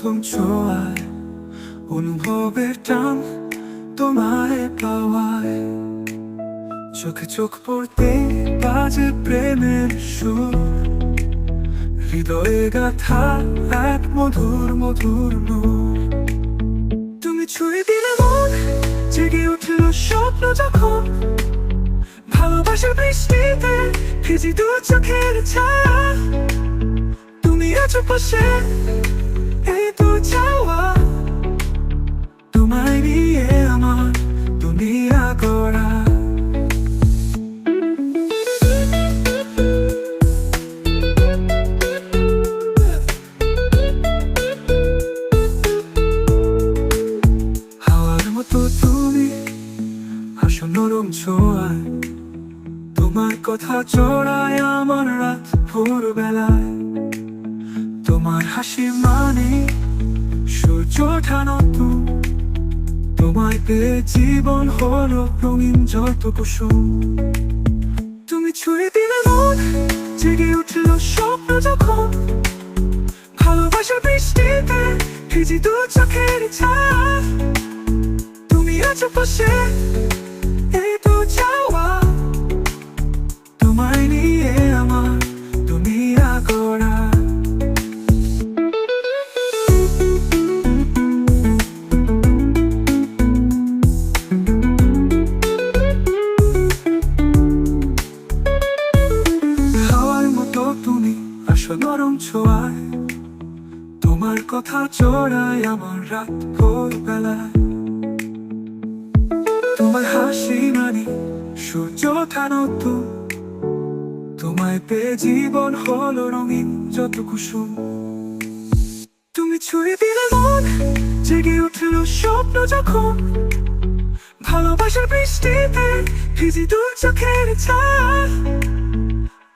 প্রথম ছোঁয়ায়, অনুভবের টান তোমায় পাওয়ায়, চোখে চোখ পড়তে বাজে প্রেমের সুর, হৃদয়ে গাথা এক মধুর মধুর নূর। তুমি ছুঁয়ে দিলে মন, জেগে উঠল স্বপ্ন যখন, ভালোবাসার বৃষ্টিতে ভিজি দু চোখের ছায়া। তুমি আছো পাশে, এই তো চাওয়া, তোমায় নিয়ে আমার দুনিয়া গড়া। হাওয়ার মতো তুমি আসো নরম ছোঁয়ায়, তোমার কথা চড়ায় আমার রাত ভোরবেলায়। তোমার হাসি মানে সূর্য ওঠা নতুন, তোমায় পেয়ে জীবন হলো রঙিন যত কুসুম। তুমি ছুঁয়ে দিলে মন, জেগে উঠল স্বপ্ন যখন, ভালোবাসার বৃষ্টিতে ভিজি দু চোখের ছায়া। তুমি আছো পাশে, এই তো চাওয়া, তোমায় নিয়ে আমার দুনিয়া গড়া। হাওয়ার মতো তুমি আসো নরম ছোঁয়ায়, তোমার কথা চড়ায় আমার রাত ভোরবেলায়। তোমার হাসি মানে সূর্য ওঠা নতুন, তোমায় পেয়ে জীবন হলো রঙিন যত কুসুম। তুমি ছুঁয়ে দিলে মন, জেগে উঠল স্বপ্ন যখন, ভালোবাসার বৃষ্টিতে ভিজি দু চোখের ছায়া।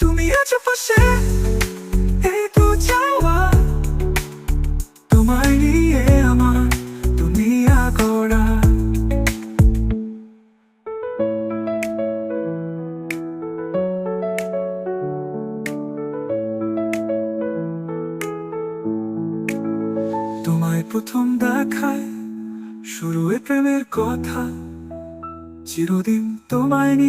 তুমি আছো পাশে, এই তো চাওয়া, তোমায় নিয়ে আমার দুনিয়া গড়া। তোমায় প্রথম দেখায় শুরু এ প্রেমের কথা, চিরদিন তোমায় নিয়ে